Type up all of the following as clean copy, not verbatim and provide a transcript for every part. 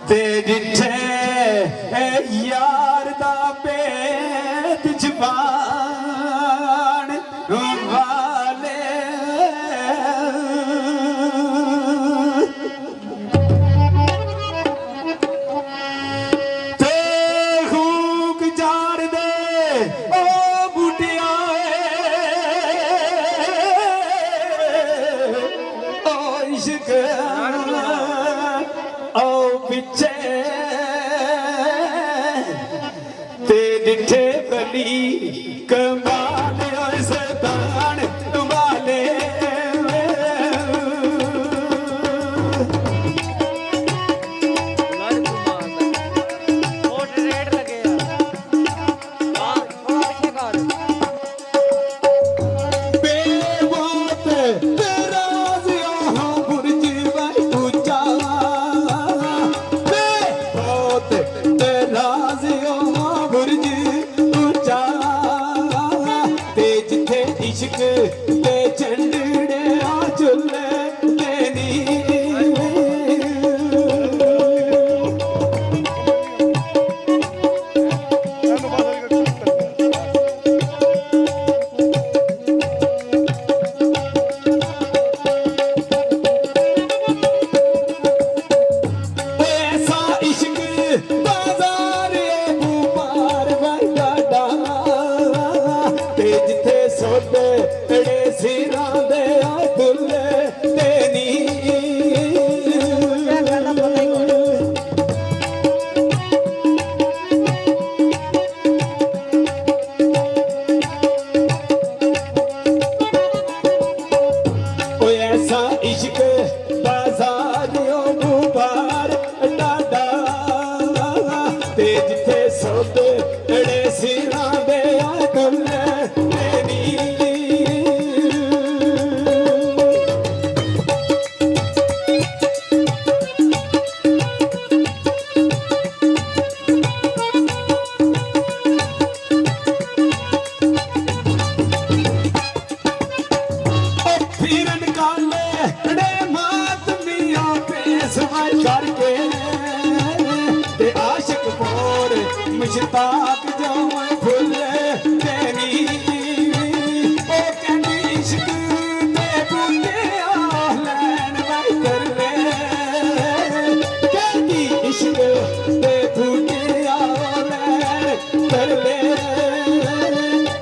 ते जिठे यार दा पेट जबान वाले ते हुक जार दे ओ बुटिया ओ इश्क ओ पिछे ते डिठे बली कमाल और सतान वाले इश्क ते झंडे आ चुले तेनी ऐसा इश्क बाजार बुपार वाला ते जिथे सोते ड़े सिरां दे दुल्ले तेनी ओ ऐसा इश्क बाजारियों बुबार डाडा ते जिथे सोते ड़े सिरां दे दुल्ले तेनी करके ते आशिक पोर मुश्ताक जाऊं फुले तेनी ओ कहंदी इश्क ते बूटे लैन वाई कर ले कहंदी इश्क ते बूटे लैन कर ले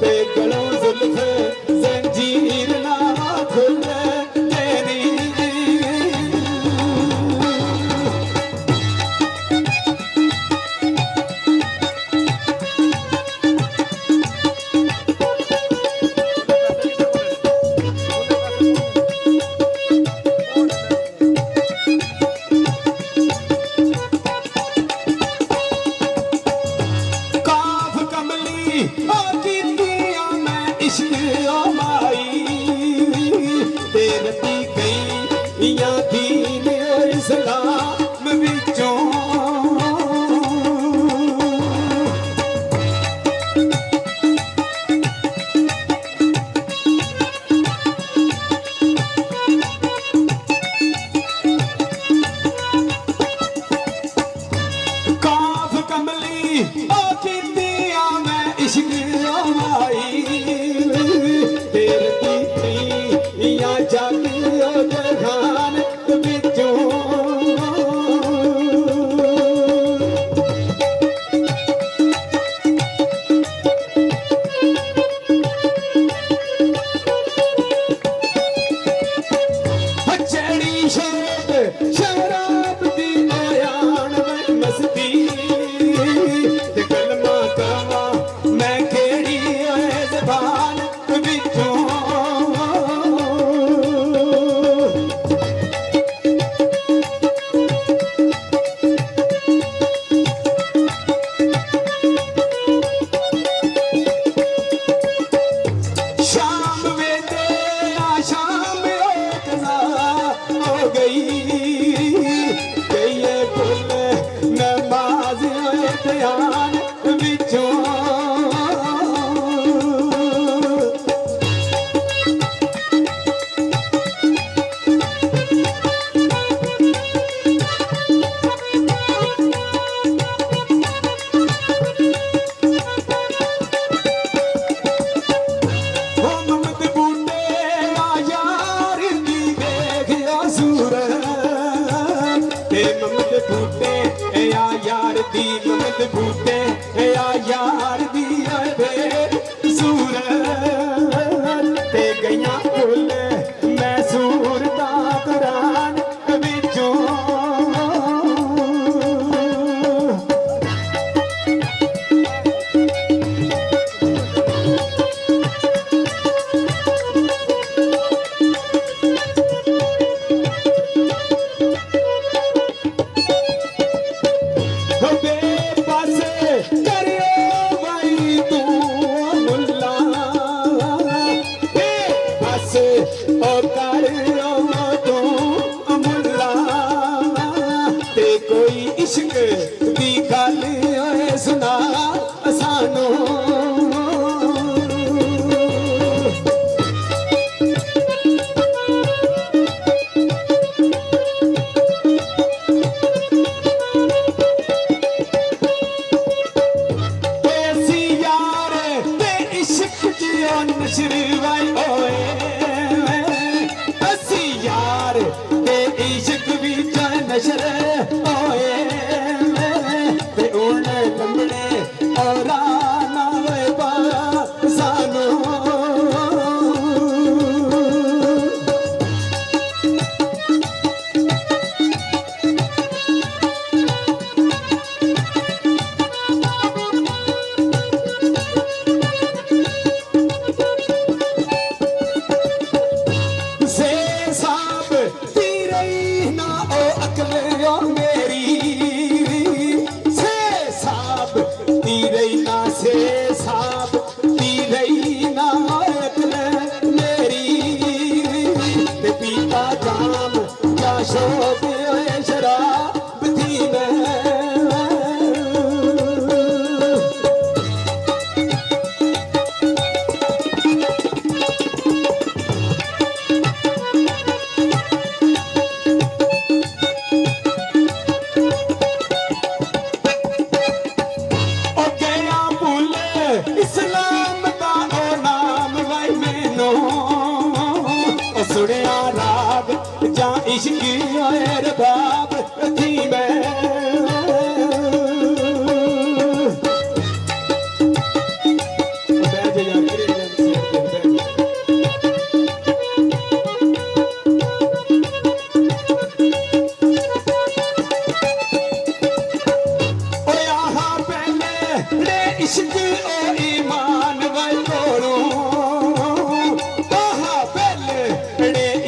ते गलों जुल्फ जंजीर ना खुले तेनी ते ममद बूटे या यार दी ममद बूटे या यार दी वे सूरत ते गईयां फुल मैं सूरता कुरान विचों इश्क दी गल सुना सानू ऐसी यार ते इश्क जियो नशरवाई होए ऐसी यार ते इश्क भी नशर होए सुनिया राग जा इश्क रबाब थी मैं इश्क ओ ईमान वाई तोड़ू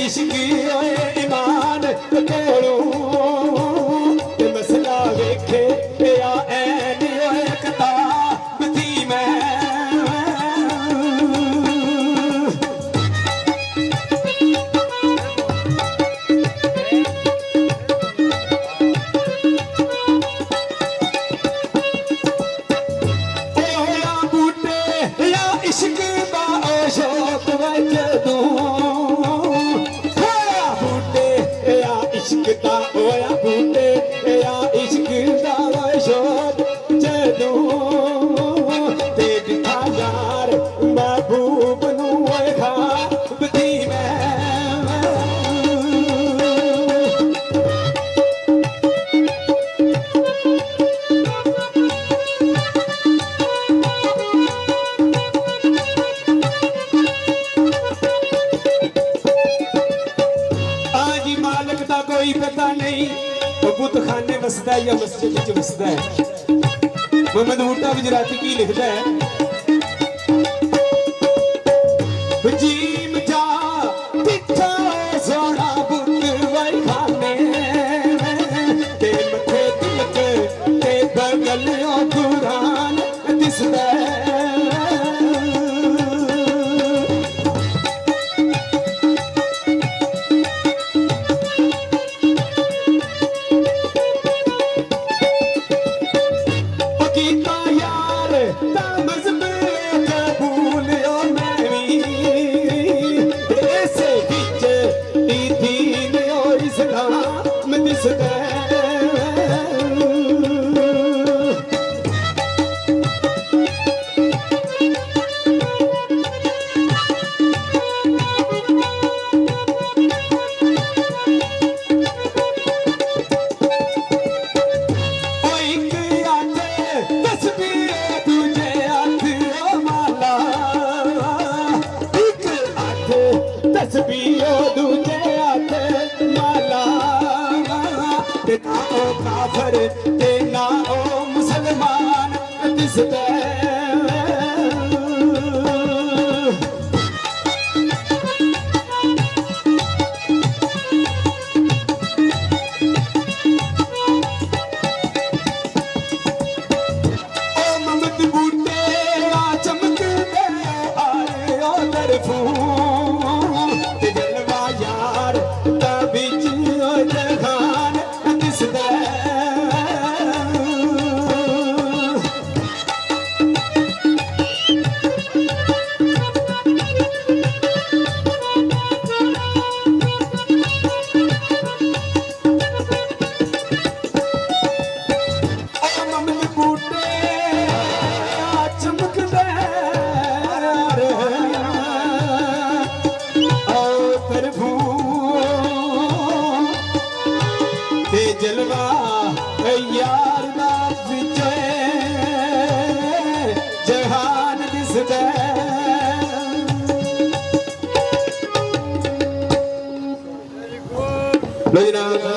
इश्क ईमान तोड़ू मसला वेखे या ऐन किताब थी मैं बूटे या इश्क दा शौक वज दूं इश्क दा होया बूटे या इश्क दा शौक जदूं ते दिखा यार महबूब नू ख्वाब थी मैं कोई पता नहीं बुत खाने वसदा या मस्जिद च वसदा है मोहम्मद बूटा गुजराती की लिखदा है जीम जा तिठा सोना बुत वई खाने ते मथे तिलक ते बगल कुरान दिसदा ਕਾਫਰ ਤੇ ਨਾ ਉਹ ਮੁਸਲਮਾਨ ਦਿਸਦਾ ਤੇ ਜਲਵਾ ਯਾਰ ਦਾ ਵਿੱਚ ਜਹਾਨ ਦਿਸਦਾ ਮਮਦ ਬੂਟੇ ਆ ਚਮਕਦਾ ਤੇ ਜਲਵਾ ਯਾਰ ਦਾ ਵਿੱਚ ਜਹਾਨ ਦਿਸਦਾ ਲੋ ਜਨਾਬ